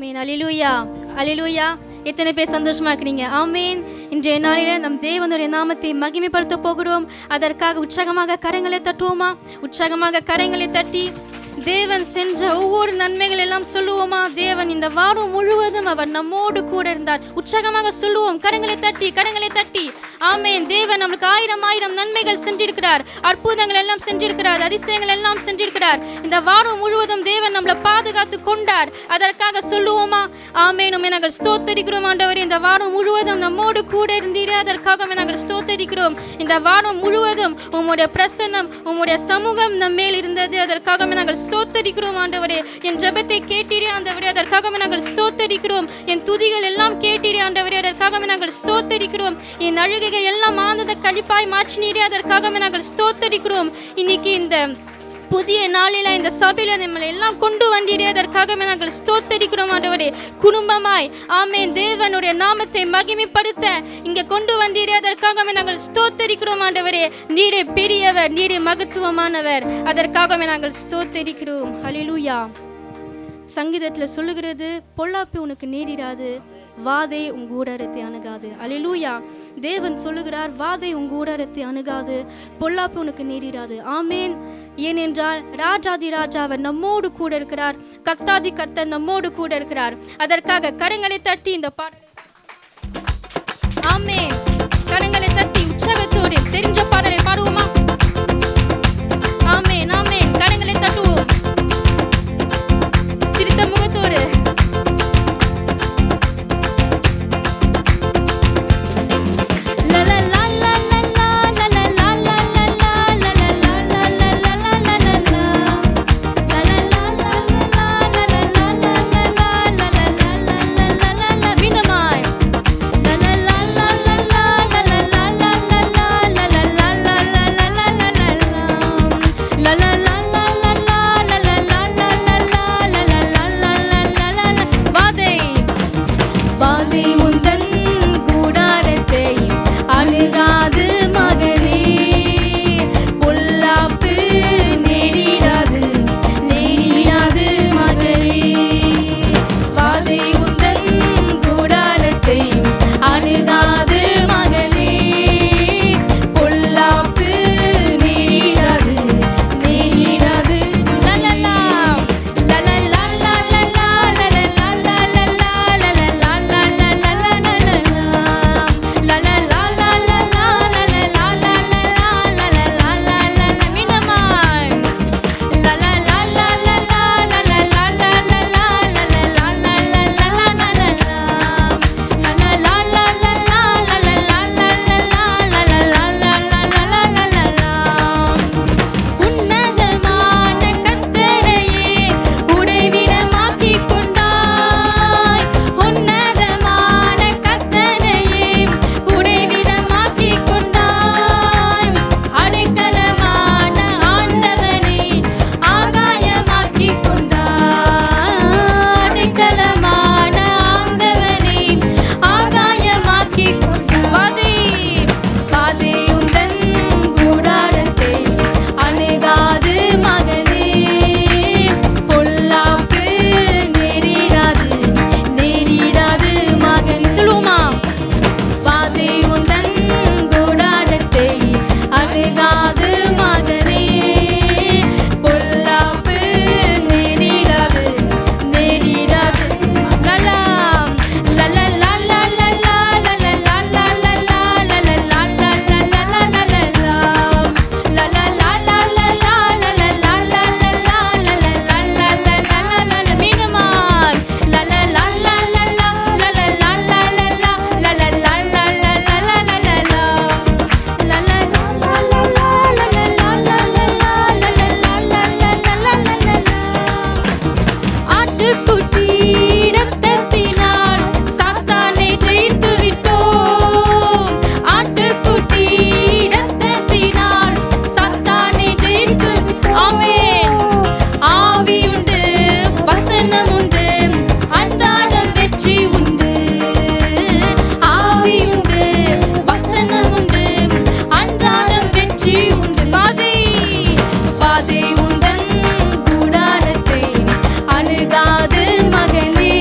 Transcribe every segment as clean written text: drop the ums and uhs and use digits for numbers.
ஆமேன். அல்லேலூயா, அல்லேலூயா. எத்தனை பேர் சந்தோஷமா இருக்கிறீங்க? ஆமேன். இன்றைய நாளில நம் தேவனுடைய நாமத்தை மகிமைப்படுத்த போகிறோம். அதற்காக உற்சாகமாக கரங்களை தட்டுவோமா? உற்சாகமாக கரங்களை தட்டி தேவன் செஞ்ச ஒவ்வொரு நன்மைகள் எல்லாம் சொல்லுவோமா? தேவன் இந்த வாரம் முழுவதும் அவர் நம்மோடு கூட இருந்தார். உற்சாகமாக சொல்லுவோம், கரங்களை தட்டி, கரங்களை தட்டி. ஆமேன். தேவன் நம்மளுக்கு ஆயிரம் ஆயிரம் நன்மைகள் செஞ்சிருக்கிறார், அற்புதங்கள் எல்லாம் செஞ்சிருக்கிறார், அதிசயங்கள் எல்லாம் செஞ்சிருக்கிறார். இந்த வாரம் முழுவதும் தேவன் நம்மளை பாதுகாத்து கொண்டார். அதற்காக சொல்லுவோமா? ஆமேன். நாங்கள் ஸ்தோத்தரிக்கிறோம் ஆண்டவரே, இந்த வாரம் முழுவதும் நம்மோடு கூட இருந்தீரே, அதற்காக நாங்கள் ஸ்தோத்தரிக்கிறோம். இந்த வாரம் முழுவதும் உம்முடைய பிரசன்னம், உம்முடைய சமூகம் நம் மேல் இருந்தது. அதற்காக நாங்கள் ஸ்தோத்தரிக்கிறோம் ஆண்டவரே. என் ஜெபத்தை கேட்டீரே ஆண்டவரே, அதற்காக நாங்கள் ஸ்தோத்தரிக்கிறோம். என் துதிகள் எல்லாம் கேட்டீரே ஆண்டவரே, அதற்காக நாங்கள் ஸ்தோத்தரிக்கிறோம். என் அழுகைகள் எல்லாம் ஆனந்த களிப்பாய் மாற்றினீரே, அதற்காக நாங்கள் ஸ்தோத்தரிக்கிறோம். இன்னைக்கு இந்த புதிய நாளில இந்த சபையில நம்மளை எல்லாம் கொண்டு வந்தீரே, அதற்காக நாங்கள் ஸ்தோத்தரிக்கிறோம் ஆண்டவரே. குடும்பமாய் ஆமேன் தேவனுடைய நாமத்தை மகிமைப்படுத்த இங்க கொண்டு வந்தீரே, அதற்காக நாங்கள் ஸ்தோத்தரிக்கிறோம் ஆண்டவரே. நீரே பெரியவர், நீரே மகத்துவமானவர், அதற்காக நாங்கள் ஸ்தோத்தரிக்கிறோம். அல்லேலூயா. சங்கீதத்துல சொல்லுகிறது, பொல்லாப்பு உனக்கு நேரிடாது, வாதை உன் கூடாரத்தை அணுகாது. அல்லேலூயா. தேவன் சொல்லுகிறார், வாதை உன் கூடாரத்தை அணுகாது, பொல்லாப்பு உனக்கு நேரிடாது. ஆமேன். ஏனென்றால் ராஜாதி ராஜா அவர் நம்மோடு கூட இருக்கிறார், கர்த்தாதி கர்த்தர் நம்மோடு கூட இருக்கிறார். அதற்காக கரங்களை தட்டி இந்த பாடல் ஆமேன் கரங்களை தட்டி உற்சாகத்தோடு தெரிஞ்ச பாடலை பாடுவோமா? ஆமேன், ஆமேன். கரங்களை தட்டுவோம் சிரித்த முகத்தோடு. உந்தன் கூடாரத்தை அணுகாது மகனே.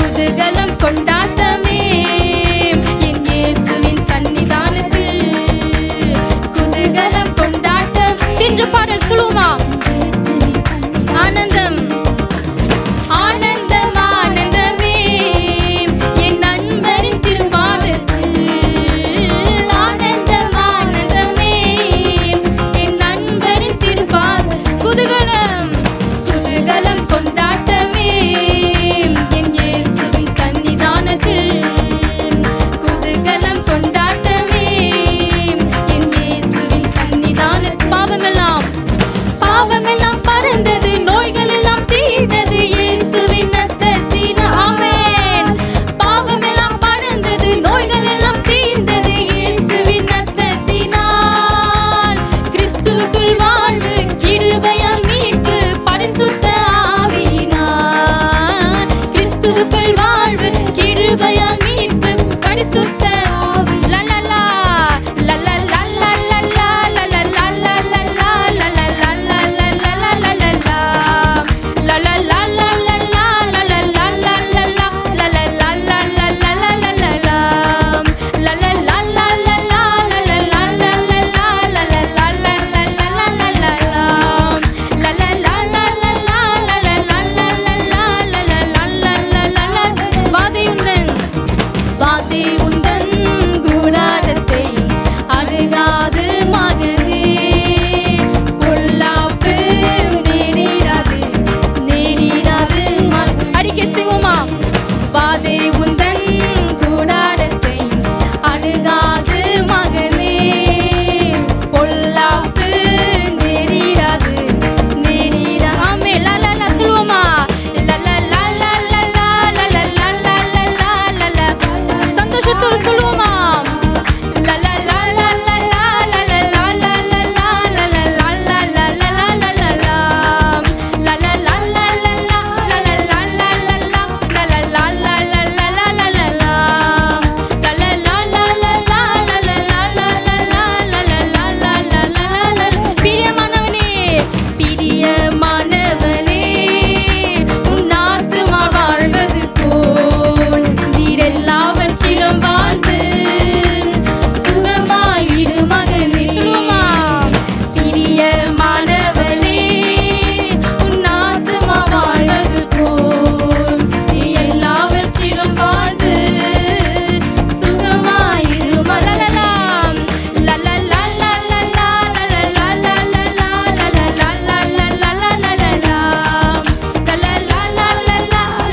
குதூகலம் கொண்டாட்டமே என் இயேசுவின் சன்னிதானத்தில். குதூகலம் கொண்டாட்டம் என்று பாடல் சொல்லுமா? ஆனந்தம் ஆனந்தம் ஆனந்தமே என் நண்பரின் திருப்பாதத்தில். ஆனந்தம் ஆனந்தமே என் நண்பரின் திருப்பாத. குதூகலம் குதூகலம் கொண்டாட்டமே என் இயேசுவின் சன்னிதானத்தில். குதூகலம் கொண்டாட்டமே என் இயேசுவின் சன்னிதானத்தில். பாவமெல்லாம் பறந்தது, நோய்கள் எல்லாம் தீர்ந்தது இயேசுவின் இரத்தத்தின். ஆமென். பாவமெல்லாம் பறந்தது, நோய்கள் எல்லாம் தீர்ந்தது இயேசுவின் இரத்தத்தினால். கிறிஸ்துவுக்குள் வாழ்வு, கிருபையால் மீட்பு, பரிசுத்த ஆவியினால். கிறிஸ்துவுக்குள் வாழ்வு, கிருபையால் மீட்பு, பரிசுத்த ஆவி. லலலா லலலா லலலா லலலா லலலா வாதி உந்தன் கூடாரத்தை அணுகாது மகனே. பொல்லாப்பு நேரிடாது அடிக்க சிவமா. வாதி உந்தன் கூடாரத்தை அணுகாது மகனே. பொல்லாப்பு நேரிடாது ஆமே. லலலா சொல்லுவோமா? சந்தோஷத்தோடு சொல்லுவோமா? பிரியமானவனே பிரியமானவனே உன் ஆத்துமா வாழ்வது போல் நீர் எல்லாவற்றிலும் வாழ்ந்து சுகமாயிடு மகனே. சொல்லுவோமா? பிரியமானவனே உன் ஆத்துமா வாழ்வது போல் நீ எல்லாவற்றிலும் வாழ்ந்து சுகமாயிடு. லலலாம் லலலா லலலா லலலா லலலா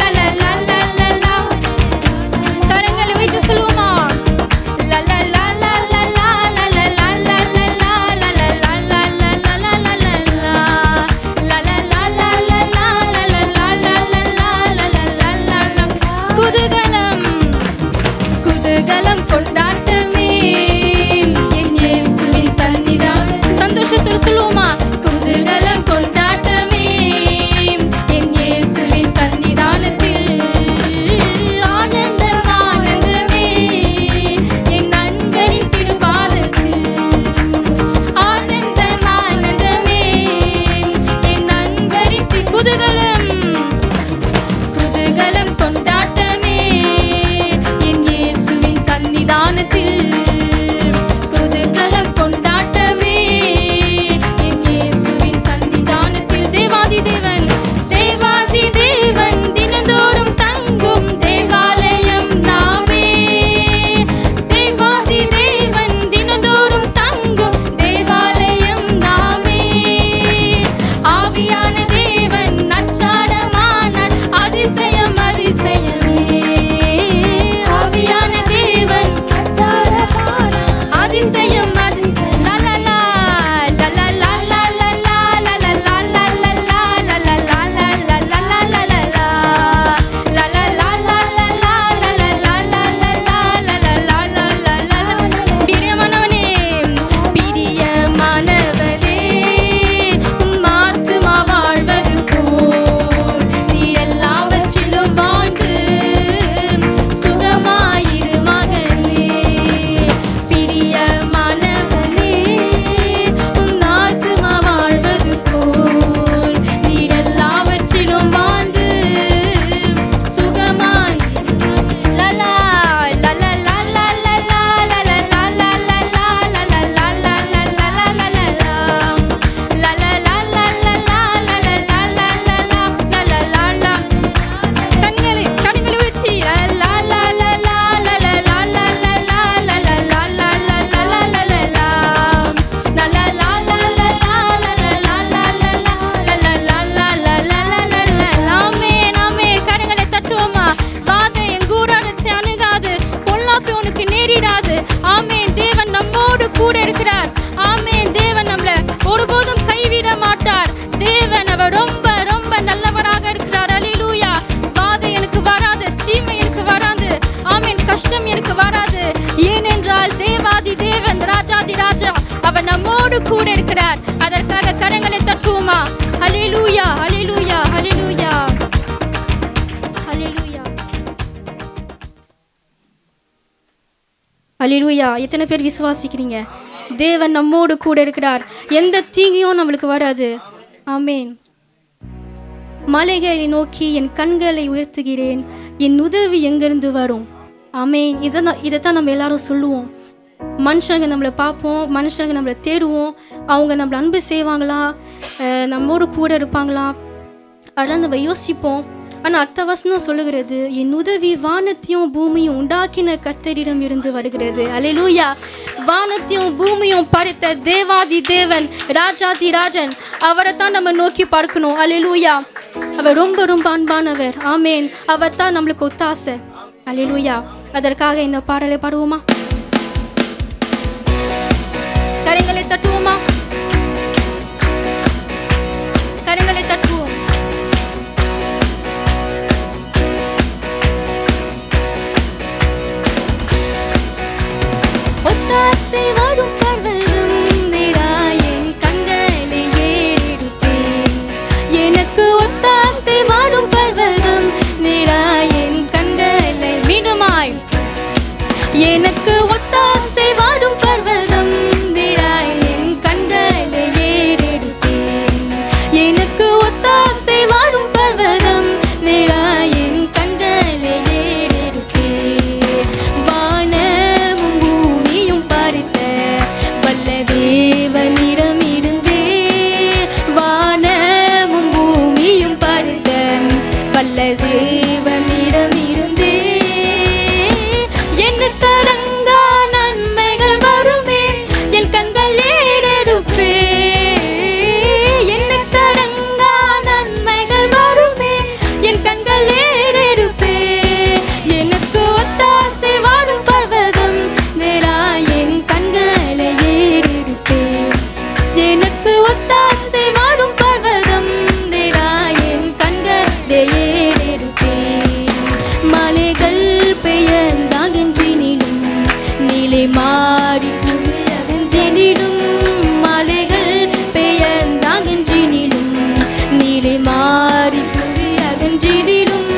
லலலா லலலா. கரங்களை வைத்து சொல்லுவோமா? குதூகலம் குதூகலம் கொண்டாட்டமே என் இயேசுவின் சன்னிதானம். சந்தோஷத்தோடு சொல்லுவோமா? குதூகலம் கொண்டாட்டமே என் இயேசுவின் சன்னிதானத்தில். ஆனந்தம் ஆனந்தமே என் நண்பரின் திருப்பாதத்தில். ஆனந்தம் ஆனந்தமே என் நண்பரின் குதூகலம் குதூகலம் கொண்டாட்டமே என் இயேசுவின் சன்னிதானத்தில். குதூகலம் கொண்டாட்டமே என் இயேசுவின் சன்னிதானத்தில். தேவாதி தேவன் தினந்தோறும் தங்கும் தேவாலயம் நாமே. தேவாதி தேவன் தினந்தோறும் தங்கும் தேவாலயம் நாமே. ஆவியான தேவன் நற்சாடமானார் அதிசயம் தட்டுவோமா? ஹல்லேலூயா, ஹல்லேலூயா, ஹல்லேலூயா, ஹல்லேலூயா, ஹல்லேலூயா. எத்தனை பேர் விசுவாசிக்கிறீங்க? தேவன் நம்மோடு கூட இருக்கிறார். எந்த தீங்கையும் நம்மளுக்கு வராது. ஆமென். மலைகளை நோக்கி என் கண்களை உயர்த்துகிறேன், என் உதவி எங்கிருந்து வரும்? ஆமென். இதைத்தான் நம்ம எல்லாரும் சொல்லுவோம். மனுஷங்க நம்மளை பார்ப்போம், மனுஷங்க நம்மளை தேடுவோம், அவங்க நம்மளை அன்பு செய்வாங்களா, நம்மோடு கூட இருப்பாங்களா, அதெல்லாம் நம்ம யோசிப்போம். ஆனால் அடுத்த வசனம் சொல்லுகிறது, என் உதவி வானத்தையும் பூமியும் உண்டாக்கின கர்த்தரிடம் இருந்து வருகிறது. அல்லேலூயா. வானத்தையும் பூமியும் படைத்த தேவாதி தேவன், ராஜாதி ராஜன், அவரை தான் நம்ம நோக்கி பார்க்கணும். அல்லேலூயா. அவர் ரொம்ப ரொம்ப அன்பானவர். ஆமேன். அவர் தான் நம்மளுக்கு ஒத்தாசை. அல்லேலூயா. அதற்காக இந்த பாடலை பாடுவோமா? கரங்களை தட்டுவோமா? கரங்களை தட்டுவோம். ஒத்தாசை வரும் பர்வதம் நிராயன் கண்களை ஏறெடுப்பேன். எனக்கு ஒத்தாசை வரும் பர்வதம் நிராயன் கண்களை மீண்டுமாய். எனக்கு ஒத்தாசை வரும் பர்வதம் நிராயன் கண்களை ஏறெடுப்பேன். எனக்கு ஒத்தாசை வரும் பர்வதம் நிராயன் கண்களை ஏறெடுப்பேன். வானமும் பூமியும் படைத்த வல்ல தேவனிடம் இருந்தே, வானமும் பூமியும் படைத்த வல்ல தேவனிடம் இருந்தே என்ன தடங்கா நன்மைகள் வருமே, என் கண்கள் ஏறெடுப்பே. என்ன தடங்கா நன்மைகள் வருமே, என் கண்கள் ஏறெடுப்பே. எனக்கு ஒத்தாசை வாடும் பர்வதம் நேராயன் கண்களை ஏறெடுப்பே. எனக்கு ஒத்தாசை வாடும் பர்வதம் நேராயன் கண்களை ஏறெடுப்பே. மலைகள் பெயர்ந்தாகின்றினிலும் நிலை மாறி புவி அகன்றினிலும், மலைகள் பெயர்ந்தாகின்றினிலும் நிலை மாறி புவி அகன்றினிலும்,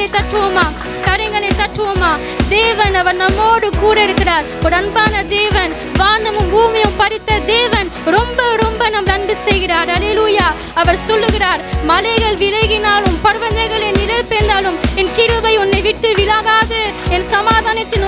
கரங்களை தட்டுவோமா, கரங்களை தட்டுவோமா. தேவன் அவர் நம்மோடு கூட இருக்கிறார். ஒரு அன்பான தேவன், வானமும் பூமியும் படைத்த தேவன் ரொம்ப ரொம்ப நம் அன்பு செய்கிறார். அல்லேலூயா. அவர் சொல்லுகிறார், மலைகள் விலகினாலும் பர்வதங்களை நிழல் பெய்ந்தாலும் என் கிருபை உன்னை விட்டு விலகாது, என் சமாதானத்தின்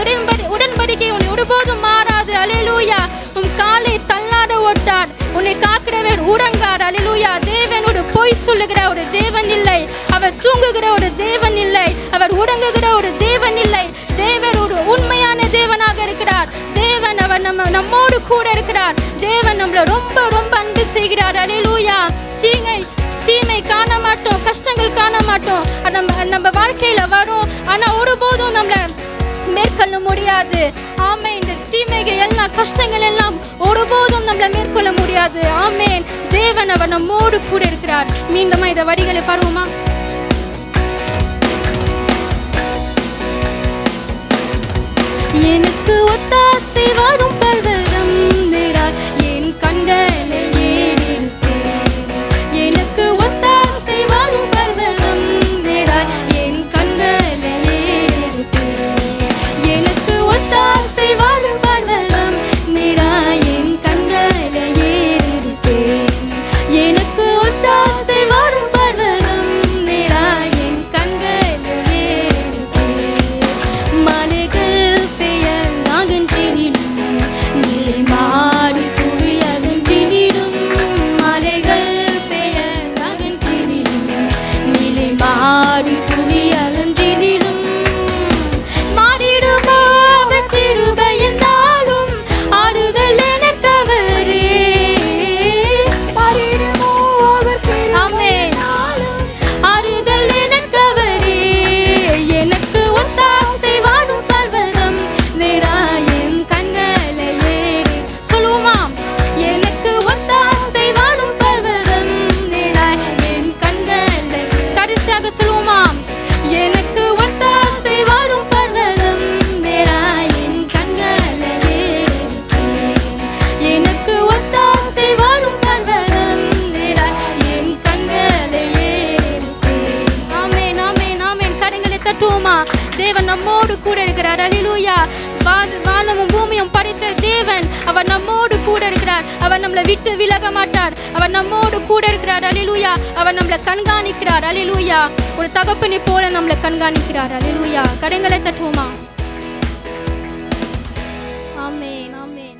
உடன்படிக்கை உன்னை ஒருபோதும் மாறாது. அல்லேலூயா. உன் காலை தள்ளாட ஓட்டார், உன்னை காக்கிறவர் உறங்கார். அல்லேலூயா. தேவனோடு பொய் சொல்லுகிற ஒரு தேவன் இல்லை, அவர் தூங்குகிற ஒரு தேவன் இல்லை, அவர் உறங்குகிற ஒரு தேவன் இல்லை. தேவன் ஒரு உண்மையான தேவனாக இருக்கிறார். தேவன் அவர் நம்மோடு கூட இருக்கிறார். தேவன் நம்மளை ரொம்ப ரொம்ப அன்பு செய்கிறார். அல்லேலூயா. தீமை காண மாட்டோம், கஷ்டங்கள் காண மாட்டோம், நம்ம வாழ்க்கையில வரும். ஆனா ஒருபோதும் நம்மள மேற்கொள்ள முடியாது. ஆமென். இந்த தீமைகள் எல்லாம், கஷ்டங்கள் எல்லாம் ஒருபோதும் நம்மள மேற்கொள்ள முடியாது. ஆமென். தேவன் அவர் நம்மோடு கூட இருக்கிறார். மீண்டும் இந்த வரிகளை பாடுவோமா? எனக்கு ஒத்தாசை வரும் பர்வதம் நிராய் என் கண்களை ஏறெடுத்தேன். எனக்கு ஒத்தாசை வரும் பர்வதம் நிராய் என் கண்களை ஏறெடுத்தேன். எனக்கு ஒத்தாசை வரும் பர்வதம் நிராய் என் கண்களை ஏறெடுத்தேன். எனக்கு ஒத்தாசை வரும் பர்வதம் நிராய் என் கண்களை ஏறெடுத்தேன். மலைகள் மாடி புவி அகன்றிடும், மலைகள் பெயர் அகன்றிடும், நிலை மாடி புவி அகன்றிடும். மாறிடுமோ அவர் கிருபை என்றாலும் ஆறுதல் எனக்கவரே. மாறிடுமோ அவர் கிருபை என்றாலும் ஆறுதல் எனக்கவரே. எனக்கு ஒத்தாசை வாடும் பர்வதம் நிராயன் கண்களை ஏறி. சொல்லுவோமா? எனக்கு ஒத்தாசை வாடும் பர்வதம் நிராய் என் கண்களை. கடைசியாக சொல்லுவோமா? எனக்கு ஒத்தாசை வாடும் பர்வதம் நிராய் என் கண்களை ஏறி. எனக்கு ஒத்தாசை வாடும் பர்வதம் நிராய் என் கண்களை ஏறி. ஆமென், ஆமென், ஆமென். கரங்களை தட்டுவோமா? தேவன் நம்மோடு கூட இருக்கிறார். அல்லேலூயா. வானமும் பூமியும் படைத்த தேவன் அவர் நம்மோடு கூட இருக்கிறார். அவர் நம்மளை விட்டு விலக மாட்டார். அவர் நம்மோடு கூட இருக்கிறார். அல்லேலூயா. அவர் நம்மளை கண்காணிக்கிறார். அல்லேலூயா. ஒரு தகப்பனை போல நம்மளை கண்காணிக்கிறார். அல்லேலூயா. கரங்களை தட்டுவோமா? ஆமென், ஆமென்.